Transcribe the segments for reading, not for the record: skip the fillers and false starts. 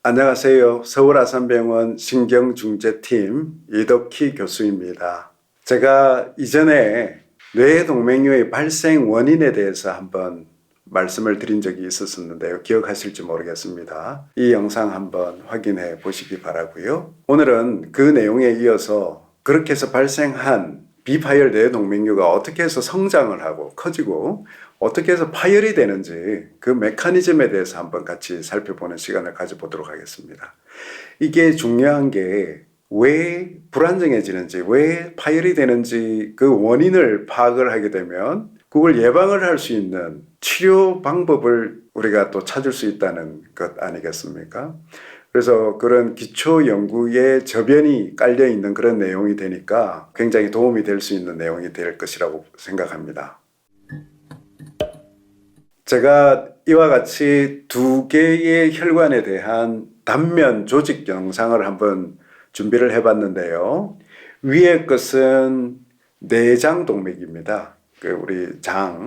안녕하세요. 서울아산병원 신경중재팀 이덕희 교수입니다. 제가 이전에 뇌동맥류의 발생 원인에 대해서 한번 말씀을 드린 적이 있었는데요. 기억하실지 모르겠습니다. 이 영상 한번 확인해 보시기 바라고요. 오늘은 그 내용에 이어서 그렇게 해서 발생한 비파열 뇌동맥류가 어떻게 해서 성장을 하고 커지고 어떻게 해서 파열이 되는지 그 메커니즘에 대해서 한번 같이 살펴보는 시간을 가져보도록 하겠습니다. 이게 중요한 게 왜 불안정해지는지, 왜 파열이 되는지 그 원인을 파악을 하게 되면 그걸 예방을 할 수 있는 치료 방법을 우리가 또 찾을 수 있다는 것 아니겠습니까? 그래서 그런 기초 연구의 저변이 깔려 있는 그런 내용이 되니까 굉장히 도움이 될 수 있는 내용이 될 것이라고 생각합니다. 제가 이와 같이 두 개의 혈관에 대한 단면 조직 영상을 한번 준비를 해봤는데요. 위의 것은 내장 동맥입니다. 우리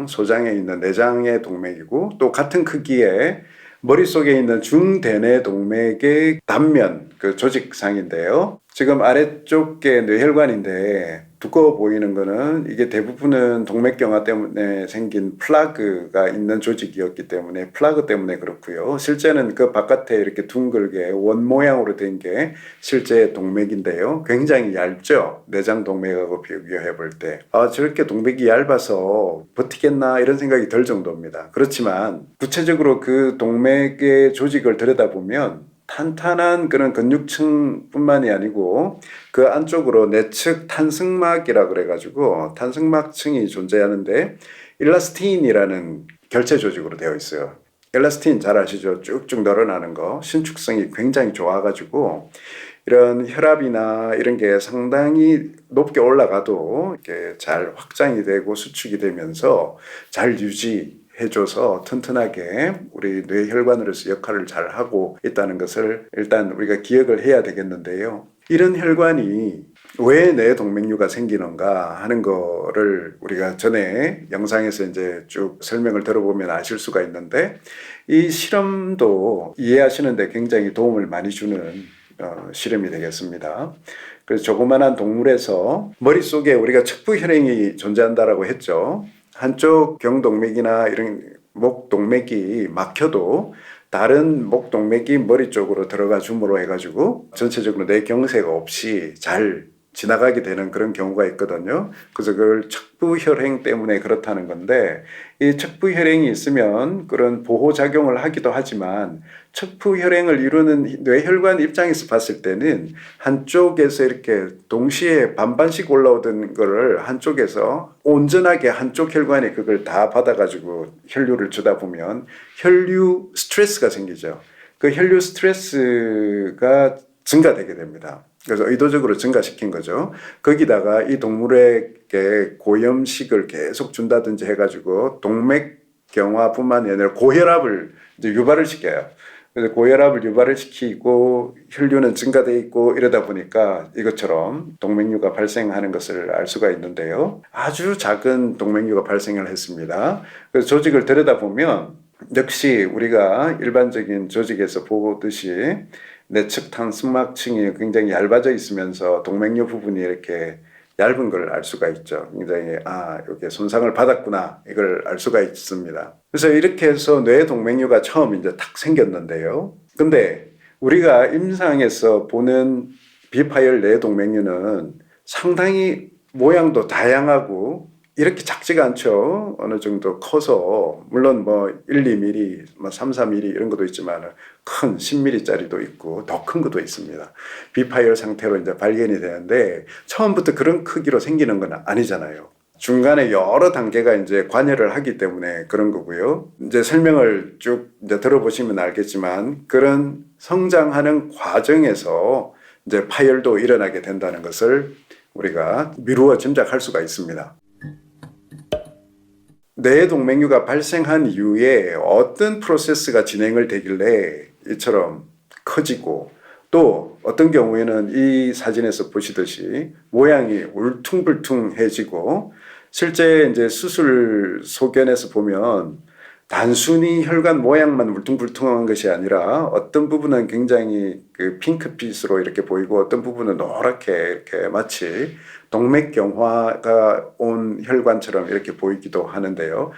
소장에 있는 내장의 동맥이고 또 같은 크기의 머릿속에 있는 중대뇌 동맥의 단면 조직상인데요. 지금 아래쪽에 뇌혈관인데 두꺼워 보이는 거는 이게 대부분은 동맥경화 때문에 생긴 플라그가 있는 조직이었기 때문에 플라그 때문에 그렇고요. 실제는 그 바깥에 이렇게 둥글게 원 모양으로 된 게 실제 동맥인데요. 굉장히 얇죠. 내장 동맥하고 비교해 볼 때. 저렇게 동맥이 얇아서 버티겠나 이런 생각이 들 정도입니다. 그렇지만 구체적으로 그 동맥의 조직을 들여다보면 탄탄한 그런 근육층뿐만이 아니고 그 안쪽으로 내측 탄승막이라 그래가지고 탄승막층이 존재하는데 일라스틴이라는 결체 조직으로 되어 있어요. 엘라스틴 잘 아시죠? 쭉쭉 늘어나는 거. 신축성이 굉장히 좋아가지고 이런 혈압이나 이런 게 상당히 높게 올라가도 이렇게 잘 확장이 되고 수축이 되면서 잘 유지해줘서 튼튼하게 우리 뇌혈관으로서 역할을 잘 하고 있다는 것을 일단 우리가 기억을 해야 되겠는데요. 이런 혈관이 왜 뇌동맥류가 생기는가 하는 거를 우리가 전에 영상에서 이제 쭉 설명을 들어보면 아실 수가 있는데 이 실험도 이해하시는데 굉장히 도움을 많이 주는 실험이 되겠습니다. 그래서 조그만한 동물에서 머릿속에 우리가 척부혈행이 존재한다라고 했죠. 한쪽 경동맥이나 이런 목동맥이 막혀도 다른 목동맥이 머리 쪽으로 들어가 줌으로 해가지고 전체적으로 뇌경색가 없이 잘 지나가게 되는 그런 경우가 있거든요. 그래서 그걸 척부혈행 때문에 그렇다는 건데 이 척부혈행이 있으면 그런 보호작용을 하기도 하지만 척부혈행을 이루는 뇌혈관 입장에서 봤을 때는 한쪽에서 이렇게 동시에 반반씩 올라오던 거를 한쪽에서 온전하게 한쪽 혈관이 그걸 다 받아가지고 혈류를 주다 보면 혈류 스트레스가 생기죠. 그 혈류 스트레스가 증가되게 됩니다. 그래서 의도적으로 증가시킨 거죠. 거기다가 이 동물에게 고염식을 계속 준다든지 해가지고 동맥경화뿐만 아니라 고혈압을 이제 유발을 시켜요. 그래서 고혈압을 유발을 시키고 혈류는 증가돼 있고 이러다 보니까 이것처럼 동맥류가 발생하는 것을 알 수가 있는데요. 아주 작은 동맥류가 발생을 했습니다. 그래서 조직을 들여다보면 역시 우리가 일반적인 조직에서 보듯이 내측 탄승막층이 굉장히 얇아져 있으면서 동맥류 부분이 이렇게 얇은 걸 알 수가 있죠. 굉장히 이렇게 손상을 받았구나 이걸 알 수가 있습니다. 그래서 이렇게 해서 뇌동맥류가 처음 이제 탁 생겼는데요. 근데 우리가 임상에서 보는 비파열 뇌동맥류는 상당히 모양도 다양하고 이렇게 작지가 않죠. 어느 정도 커서 물론 1, 2mm, 3, 4mm 이런 것도 있지만 큰 10mm짜리도 있고 더 큰 것도 있습니다. 비파열 상태로 이제 발견이 되는데 처음부터 그런 크기로 생기는 건 아니잖아요. 중간에 여러 단계가 이제 관여를 하기 때문에 그런 거고요. 이제 설명을 쭉 이제 들어보시면 알겠지만 그런 성장하는 과정에서 이제 파열도 일어나게 된다는 것을 우리가 미루어 짐작할 수가 있습니다. 뇌동맥류가 발생한 이후에 어떤 프로세스가 진행을 되길래 이처럼 커지고 또 어떤 경우에는 이 사진에서 보시듯이 모양이 울퉁불퉁해지고 실제 이제 수술 소견에서 보면 단순히 혈관 모양만 울퉁불퉁한 것이 아니라 어떤 부분은 굉장히 그 핑크빛으로 이렇게 보이고 어떤 부분은 노랗게 이렇게 마치 동맥경화가 온 혈관처럼 이렇게 보이기도 하는데요.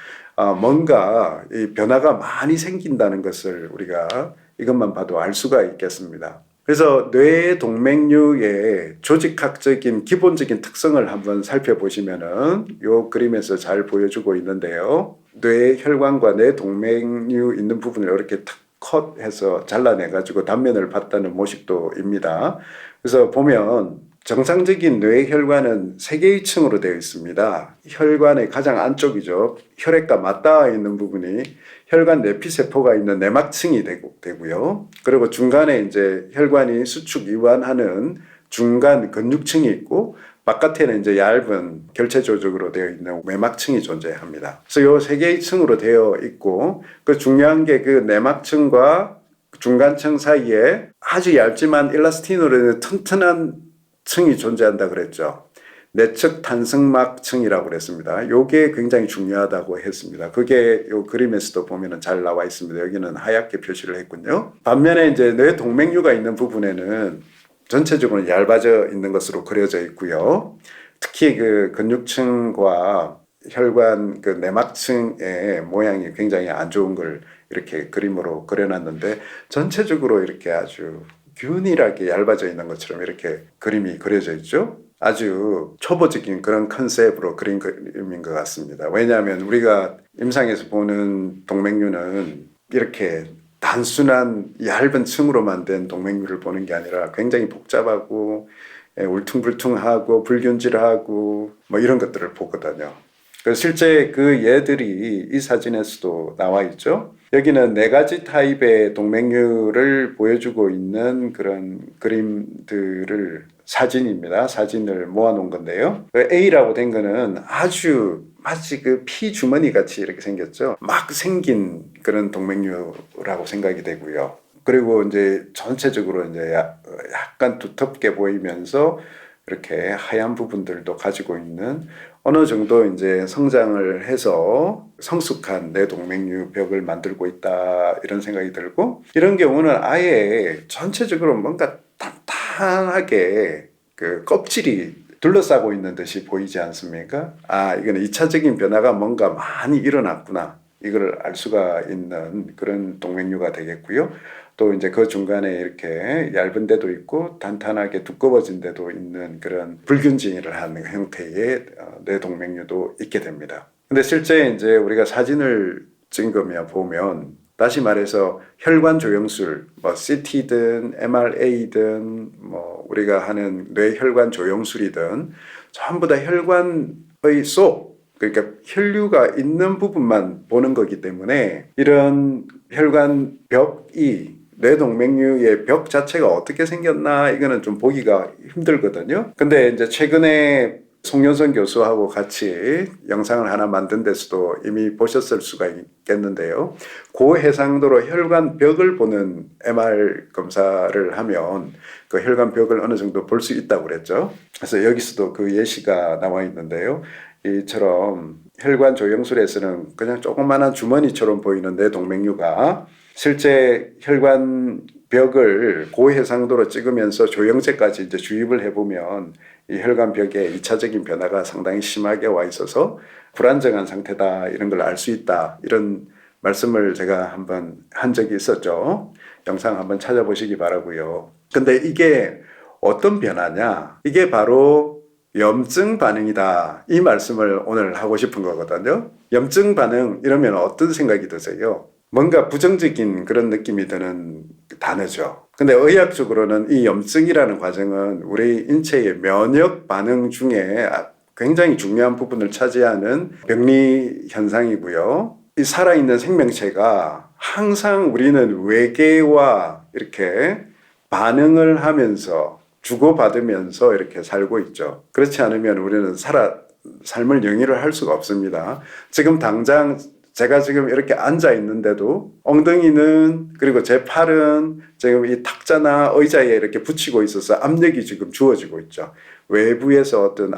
뭔가 이 변화가 많이 생긴다는 것을 우리가 이것만 봐도 알 수가 있겠습니다. 그래서 뇌 동맥류의 조직학적인 기본적인 특성을 한번 살펴보시면은 이 그림에서 잘 보여주고 있는데요. 뇌 혈관과 뇌 동맥류 있는 부분을 이렇게 탁 컷해서 잘라내가지고 단면을 봤다는 모식도입니다. 그래서 보면 정상적인 뇌혈관은 3개의 층으로 되어 있습니다. 혈관의 가장 안쪽이죠. 혈액과 맞닿아 있는 부분이 혈관 내피세포가 있는 내막층이 되고요. 그리고 중간에 이제 혈관이 수축 이완하는 중간 근육층이 있고 바깥에는 이제 얇은 결체 조직으로 되어 있는 외막층이 존재합니다. 그래서 이 3개의 층으로 되어 있고 그 중요한 게 그 내막층과 중간층 사이에 아주 얇지만 일라스틴으로 튼튼한 층이 존재한다 그랬죠. 내측 탄성막층이라고 그랬습니다. 이게 굉장히 중요하다고 했습니다. 그게 이 그림에서도 보면 잘 나와 있습니다. 여기는 하얗게 표시를 했군요. 반면에 이제 뇌 동맥류가 있는 부분에는 전체적으로 얇아져 있는 것으로 그려져 있고요. 특히 그 근육층과 혈관 그 내막층의 모양이 굉장히 안 좋은 걸 이렇게 그림으로 그려놨는데 전체적으로 이렇게 아주 균일하게 얇아져 있는 것처럼 이렇게 그림이 그려져 있죠. 아주 초보적인 그런 컨셉으로 그린 그림인 것 같습니다. 왜냐하면 우리가 임상에서 보는 동맥류는 이렇게 단순한 얇은 층으로만 된 동맥류를 보는 게 아니라 굉장히 복잡하고 울퉁불퉁하고 불균질하고 뭐 이런 것들을 보거든요. 실제 그 얘들이 이 사진에서도 나와 있죠. 여기는 4가지 타입의 동맥류를 보여주고 있는 그런 그림들을 사진입니다. 사진을 모아놓은 건데요. A라고 된 거는 아주 마치 그 피 주머니 같이 이렇게 생겼죠. 막 생긴 그런 동맥류라고 생각이 되고요. 그리고 이제 전체적으로 이제 약간 두텁게 보이면서 이렇게 하얀 부분들도 가지고 있는 어느 정도 이제 성장을 해서 성숙한 내 동맥류 벽을 만들고 있다 이런 생각이 들고 이런 경우는 아예 전체적으로 뭔가 탄탄하게 그 껍질이 둘러싸고 있는 듯이 보이지 않습니까? 이거는 2차적인 변화가 뭔가 많이 일어났구나. 이걸 알 수가 있는 그런 동맥류가 되겠고요. 또 이제 그 중간에 이렇게 얇은 데도 있고 단단하게 두꺼워진 데도 있는 그런 불균질을 하는 형태의 뇌동맥류도 있게 됩니다. 근데 실제 이제 우리가 사진을 찍으면 보면 다시 말해서 혈관 조영술, 뭐 CT든 MRA든 뭐 우리가 하는 뇌혈관 조영술이든 전부 다 혈관의 속 그러니까 혈류가 있는 부분만 보는 거기 때문에 이런 혈관 벽이 뇌동맥류의 벽 자체가 어떻게 생겼나 이거는 좀 보기가 힘들거든요. 근데 이제 최근에 송윤선 교수하고 같이 영상을 하나 만든 데서도 이미 보셨을 수가 있겠는데요. 고해상도로 혈관 벽을 보는 MR 검사를 하면 그 혈관 벽을 어느 정도 볼 수 있다고 그랬죠. 그래서 여기서도 그 예시가 나와 있는데요. 이처럼 혈관 조영술에서는 그냥 조그마한 주머니처럼 보이는 뇌동맥류가 실제 혈관 벽을 고해상도로 찍으면서 조영제까지 이제 주입을 해보면 이 혈관 벽에 2차적인 변화가 상당히 심하게 와 있어서 불안정한 상태다 이런 걸 알 수 있다 이런 말씀을 제가 한번 한 적이 있었죠. 영상 한번 찾아보시기 바라고요. 근데 이게 어떤 변화냐? 이게 바로 염증 반응이다. 이 말씀을 오늘 하고 싶은 거거든요. 염증 반응 이러면 어떤 생각이 드세요? 뭔가 부정적인 그런 느낌이 드는 단어죠. 근데 의학적으로는 이 염증이라는 과정은 우리 인체의 면역 반응 중에 굉장히 중요한 부분을 차지하는 병리 현상이고요. 이 살아있는 생명체가 항상 우리는 외계와 이렇게 반응을 하면서 주고받으면서 이렇게 살고 있죠. 그렇지 않으면 우리는 삶을 영위를 할 수가 없습니다. 지금 당장 제가 지금 이렇게 앉아 있는데도 엉덩이는 그리고 제 팔은 지금 이 탁자나 의자에 이렇게 붙이고 있어서 압력이 지금 주어지고 있죠. 외부에서 어떤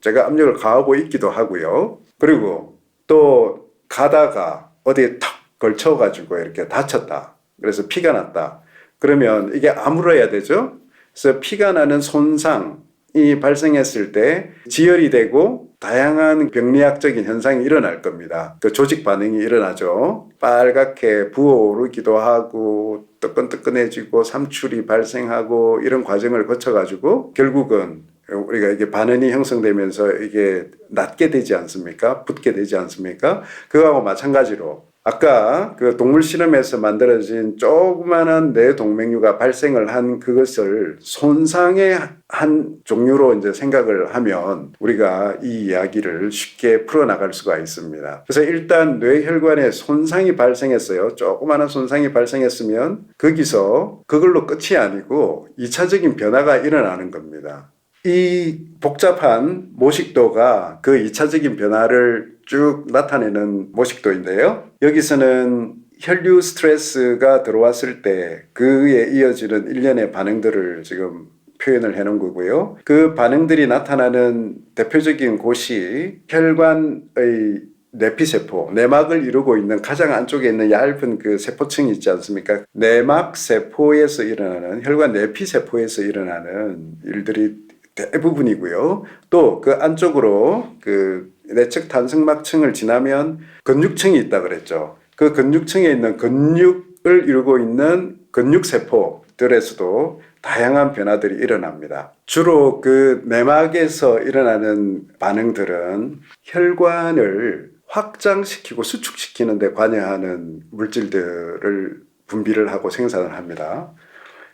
제가 압력을 가하고 있기도 하고요. 그리고 또 가다가 어디에 탁 걸쳐가지고 이렇게 다쳤다. 그래서 피가 났다. 그러면 이게 아물어야 되죠. 그래서 피가 나는 손상이 발생했을 때 지혈이 되고 다양한 병리학적인 현상이 일어날 겁니다. 그 조직 반응이 일어나죠. 빨갛게 부어오르기도 하고 뜨끈뜨끈해지고 삼출이 발생하고 이런 과정을 거쳐가지고 결국은 우리가 이게 반응이 형성되면서 이게 낫게 되지 않습니까? 붓게 되지 않습니까? 그거하고 마찬가지로 아까 그 동물 실험에서 만들어진 조그마한 뇌동맥류가 발생을 한 그것을 손상의 한 종류로 이제 생각을 하면 우리가 이 이야기를 쉽게 풀어나갈 수가 있습니다. 그래서 일단 뇌혈관에 손상이 발생했어요. 조그마한 손상이 발생했으면 거기서 그걸로 끝이 아니고 2차적인 변화가 일어나는 겁니다. 이 복잡한 모식도가 그 2차적인 변화를 쭉 나타내는 모식도인데요. 여기서는 혈류 스트레스가 들어왔을 때 그에 이어지는 일련의 반응들을 지금 표현을 해놓은 거고요. 그 반응들이 나타나는 대표적인 곳이 혈관의 내피세포, 내막을 이루고 있는 가장 안쪽에 있는 얇은 그 세포층이 있지 않습니까? 내막 세포에서 일어나는 혈관 내피세포에서 일어나는 일들이 대부분이고요. 또 그 안쪽으로 그 내측 탄성막층을 지나면 근육층이 있다 그랬죠. 그 근육층에 있는 근육을 이루고 있는 근육세포들에서도 다양한 변화들이 일어납니다. 주로 그 내막에서 일어나는 반응들은 혈관을 확장시키고 수축시키는 데 관여하는 물질들을 분비를 하고 생산을 합니다.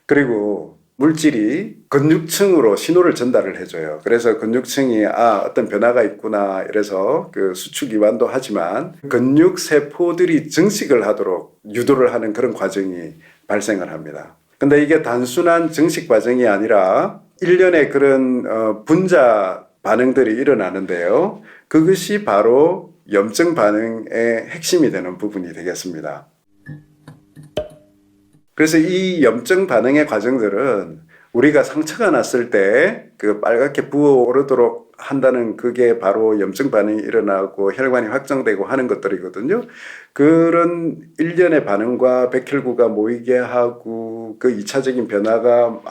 그리고 물질이 근육층으로 신호를 전달을 해줘요. 그래서 근육층이 어떤 변화가 있구나 이래서 그 수축 이완도 하지만 근육 세포들이 증식을 하도록 유도를 하는 그런 과정이 발생을 합니다. 근데 이게 단순한 증식 과정이 아니라 일련의 그런 분자 반응들이 일어나는데요. 그것이 바로 염증 반응의 핵심이 되는 부분이 되겠습니다. 그래서 이 염증 반응의 과정들은 우리가 상처가 났을 때 그 빨갛게 부어오르도록 한다는 그게 바로 염증 반응이 일어나고 혈관이 확장되고 하는 것들이거든요. 그런 일련의 반응과 백혈구가 모이게 하고 그 2차적인 변화가 막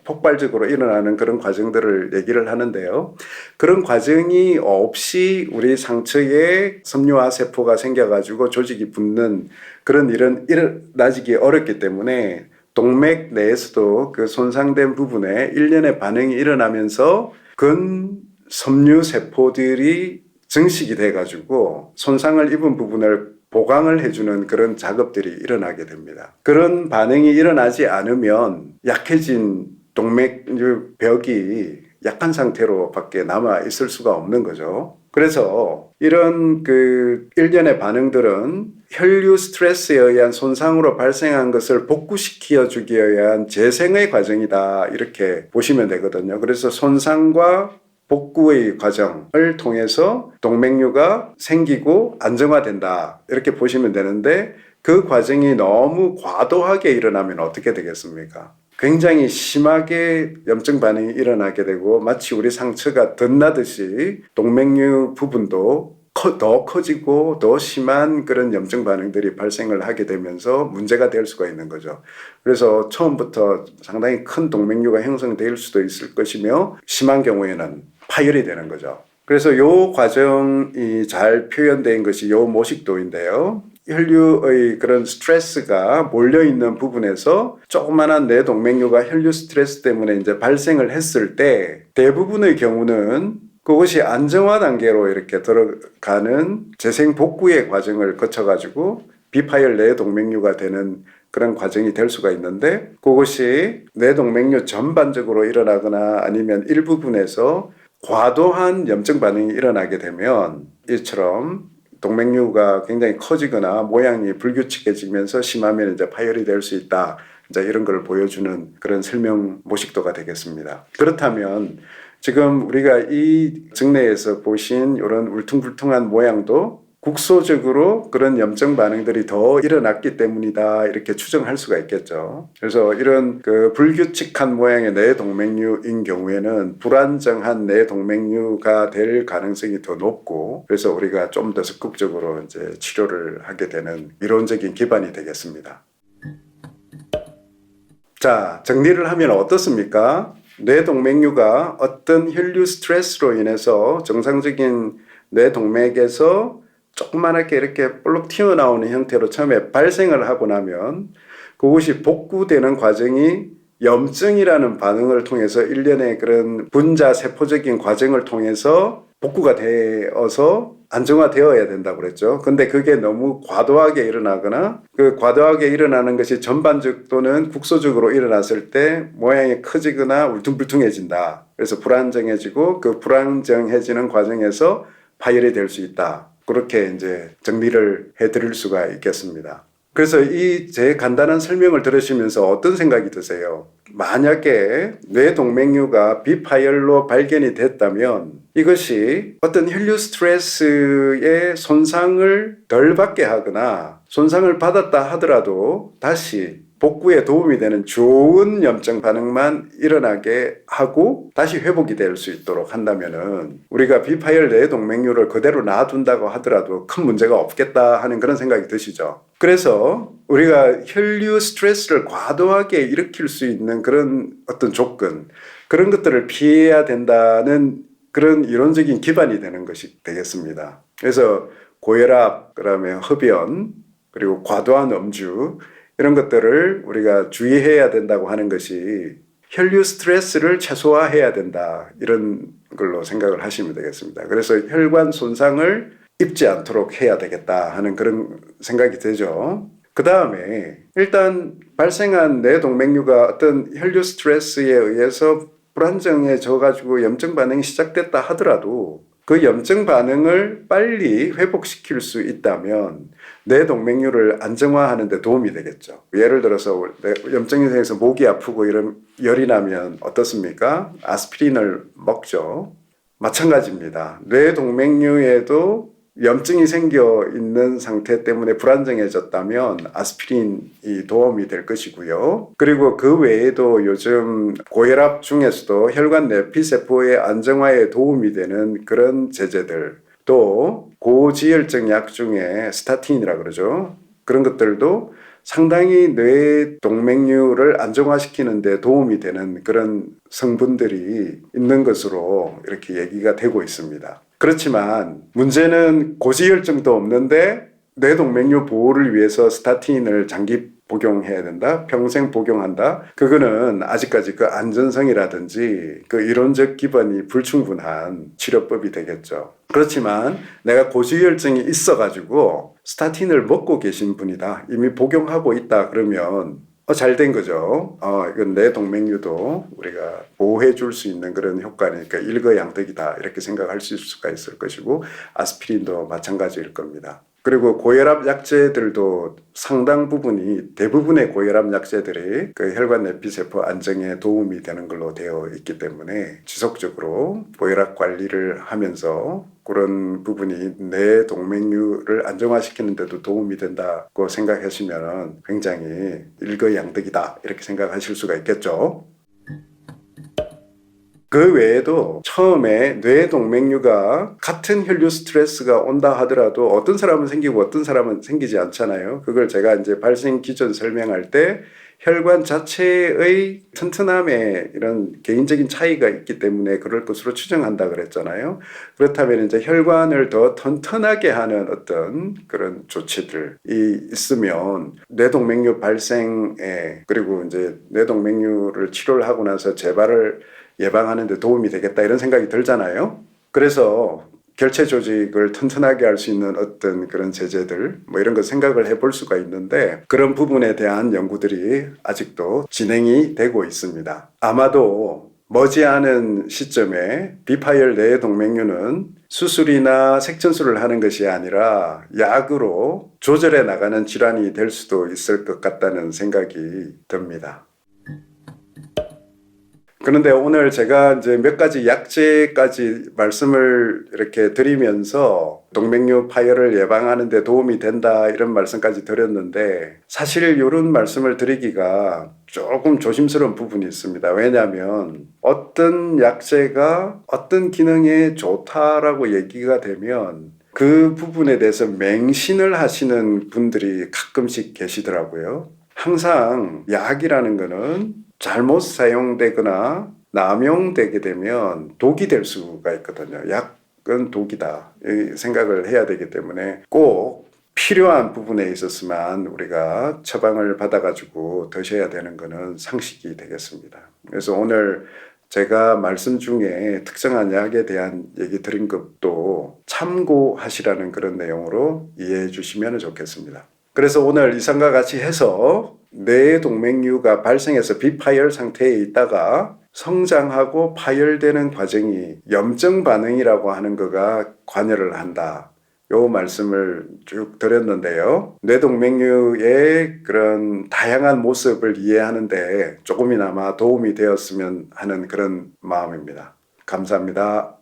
폭발적으로 일어나는 그런 과정들을 얘기를 하는데요. 그런 과정이 없이 우리 상처에 섬유화 세포가 생겨가지고 조직이 붙는 그런 일은 일어나기 어렵기 때문에 동맥 내에서도 그 손상된 부분에 일련의 반응이 일어나면서 근섬유 세포들이 증식이 돼가지고 손상을 입은 부분을 보강을 해주는 그런 작업들이 일어나게 됩니다. 그런 반응이 일어나지 않으면 약해진 동맥류 벽이 약한 상태로 밖에 남아 있을 수가 없는 거죠. 그래서 이런 그 일련의 반응들은 혈류 스트레스에 의한 손상으로 발생한 것을 복구시켜 주기 위한 재생의 과정이다 이렇게 보시면 되거든요. 그래서 손상과 복구의 과정을 통해서 동맥류가 생기고 안정화된다 이렇게 보시면 되는데 그 과정이 너무 과도하게 일어나면 어떻게 되겠습니까? 굉장히 심하게 염증 반응이 일어나게 되고 마치 우리 상처가 덧나듯이 동맥류 부분도 더 커지고 더 심한 그런 염증 반응들이 발생을 하게 되면서 문제가 될 수가 있는 거죠. 그래서 처음부터 상당히 큰 동맥류가 형성될 수도 있을 것이며 심한 경우에는 파열이 되는 거죠. 그래서 이 과정이 잘 표현된 것이 이 모식도인데요. 혈류의 그런 스트레스가 몰려있는 부분에서 조그만한 내 동맥류가 혈류 스트레스 때문에 이제 발생을 했을 때 대부분의 경우는 그것이 안정화 단계로 이렇게 들어가는 재생 복구의 과정을 거쳐가지고 비파열 내 동맥류가 되는 그런 과정이 될 수가 있는데 그것이 내 동맥류 전반적으로 일어나거나 아니면 일부분에서 과도한 염증 반응이 일어나게 되면 이처럼 동맥류가 굉장히 커지거나 모양이 불규칙해지면서 심하면 이제 파열이 될 수 있다. 이제 이런 걸 보여주는 그런 설명 모식도가 되겠습니다. 그렇다면 지금 우리가 이 증례에서 보신 이런 울퉁불퉁한 모양도 국소적으로 그런 염증 반응들이 더 일어났기 때문이다 이렇게 추정할 수가 있겠죠. 그래서 이런 그 불규칙한 모양의 뇌동맥류인 경우에는 불안정한 뇌동맥류가 될 가능성이 더 높고, 그래서 우리가 좀 더 적극적으로 이제 치료를 하게 되는 이론적인 기반이 되겠습니다. 자, 정리를 하면 어떻습니까? 뇌동맥류가 어떤 혈류 스트레스로 인해서 정상적인 뇌동맥에서 조그맣게 이렇게 볼록 튀어나오는 형태로 처음에 발생을 하고 나면 그것이 복구되는 과정이 염증이라는 반응을 통해서 일련의 그런 분자 세포적인 과정을 통해서 복구가 되어서 안정화되어야 된다고 그랬죠. 근데 그게 너무 과도하게 일어나거나 그 과도하게 일어나는 것이 전반적 또는 국소적으로 일어났을 때 모양이 커지거나 울퉁불퉁해진다. 그래서 불안정해지고 그 불안정해지는 과정에서 파열이 될 수 있다. 그렇게 이제 정리를 해드릴 수가 있겠습니다. 그래서 이 제 간단한 설명을 들으시면서 어떤 생각이 드세요? 만약에 뇌동맥류가 비파열로 발견이 됐다면 이것이 어떤 혈류 스트레스의 손상을 덜 받게 하거나 손상을 받았다 하더라도 다시 복구에 도움이 되는 좋은 염증 반응만 일어나게 하고 다시 회복이 될 수 있도록 한다면은 우리가 비파열 뇌동맥류를 그대로 놔둔다고 하더라도 큰 문제가 없겠다 하는 그런 생각이 드시죠. 그래서 우리가 혈류 스트레스를 과도하게 일으킬 수 있는 그런 어떤 조건, 그런 것들을 피해야 된다는 그런 이론적인 기반이 되는 것이 되겠습니다. 그래서 고혈압, 그다음에 흡연, 그리고 과도한 음주 이런 것들을 우리가 주의해야 된다고 하는 것이 혈류 스트레스를 최소화해야 된다 이런 걸로 생각을 하시면 되겠습니다. 그래서 혈관 손상을 입지 않도록 해야 되겠다 하는 그런 생각이 되죠. 그 다음에 일단 발생한 뇌동맥류가 어떤 혈류 스트레스에 의해서 불안정해져 가지고 염증 반응이 시작됐다 하더라도 그 염증 반응을 빨리 회복시킬 수 있다면 뇌동맥류를 안정화하는 데 도움이 되겠죠. 예를 들어서 염증이 생겨서 목이 아프고 이런 열이 나면 어떻습니까? 아스피린을 먹죠. 마찬가지입니다. 뇌동맥류에도 염증이 생겨 있는 상태 때문에 불안정해졌다면 아스피린이 도움이 될 것이고요. 그리고 그 외에도 요즘 고혈압 중에서도 혈관 내피세포의 안정화에 도움이 되는 그런 제제들, 또 고지혈증 약 중에 스타틴이라 그러죠. 그런 것들도 상당히 뇌동맥류를 안정화시키는 데 도움이 되는 그런 성분들이 있는 것으로 이렇게 얘기가 되고 있습니다. 그렇지만 문제는 고지혈증도 없는데 뇌동맥류 보호를 위해서 스타틴을 장기 복용해야 된다, 평생 복용한다. 그거는 아직까지 그 안전성이라든지 그 이론적 기반이 불충분한 치료법이 되겠죠. 그렇지만 내가 고지혈증이 있어가지고 스타틴을 먹고 계신 분이다, 이미 복용하고 있다 그러면 잘 된 거죠. 이건 뇌동맥류도 우리가 보호해 줄 수 있는 그런 효과니까 일거양득이다 이렇게 생각할 수가 있을 것이고, 아스피린도 마찬가지일 겁니다. 그리고 고혈압 약제들도 상당 부분이, 대부분의 고혈압 약제들이 그 혈관 내피세포 안정에 도움이 되는 걸로 되어 있기 때문에 지속적으로 고혈압 관리를 하면서 그런 부분이 뇌동맥류를 안정화시키는 데도 도움이 된다고 생각하시면 굉장히 일거양득이다 이렇게 생각하실 수가 있겠죠. 그 외에도 처음에 뇌동맥류가 같은 혈류 스트레스가 온다 하더라도 어떤 사람은 생기고 어떤 사람은 생기지 않잖아요. 그걸 제가 이제 발생 기전 설명할 때 혈관 자체의 튼튼함에 이런 개인적인 차이가 있기 때문에 그럴 것으로 추정한다 그랬잖아요. 그렇다면 이제 혈관을 더 튼튼하게 하는 어떤 그런 조치들이 있으면 뇌동맥류 발생에, 그리고 이제 뇌동맥류를 치료를 하고 나서 재발을 예방하는 데 도움이 되겠다 이런 생각이 들잖아요. 그래서 결체 조직을 튼튼하게 할 수 있는 어떤 그런 제재들 이런 거 생각을 해볼 수가 있는데, 그런 부분에 대한 연구들이 아직도 진행이 되고 있습니다. 아마도 머지않은 시점에 비파열 뇌동맥류는 수술이나 색천술을 하는 것이 아니라 약으로 조절해 나가는 질환이 될 수도 있을 것 같다는 생각이 듭니다. 그런데 오늘 제가 이제 몇 가지 약제까지 말씀을 이렇게 드리면서 동맥류 파열을 예방하는 데 도움이 된다 이런 말씀까지 드렸는데 사실 이런 말씀을 드리기가 조금 조심스러운 부분이 있습니다. 왜냐하면 어떤 약제가 어떤 기능에 좋다라고 얘기가 되면 그 부분에 대해서 맹신을 하시는 분들이 가끔씩 계시더라고요. 항상 약이라는 거는 잘못 사용되거나 남용되게 되면 독이 될 수가 있거든요. 약은 독이다. 이 생각을 해야 되기 때문에 꼭 필요한 부분에 있어서만 우리가 처방을 받아가지고 드셔야 되는 것은 상식이 되겠습니다. 그래서 오늘 제가 말씀 중에 특정한 약에 대한 얘기 드린 것도 참고하시라는 그런 내용으로 이해해 주시면 좋겠습니다. 그래서 오늘 이상과 같이 해서 뇌 동맥류가 발생해서 비파열 상태에 있다가 성장하고 파열되는 과정이 염증 반응이라고 하는 거가 관여를 한다. 요 말씀을 쭉 드렸는데요. 뇌동맥류의 그런 다양한 모습을 이해하는데 조금이나마 도움이 되었으면 하는 그런 마음입니다. 감사합니다.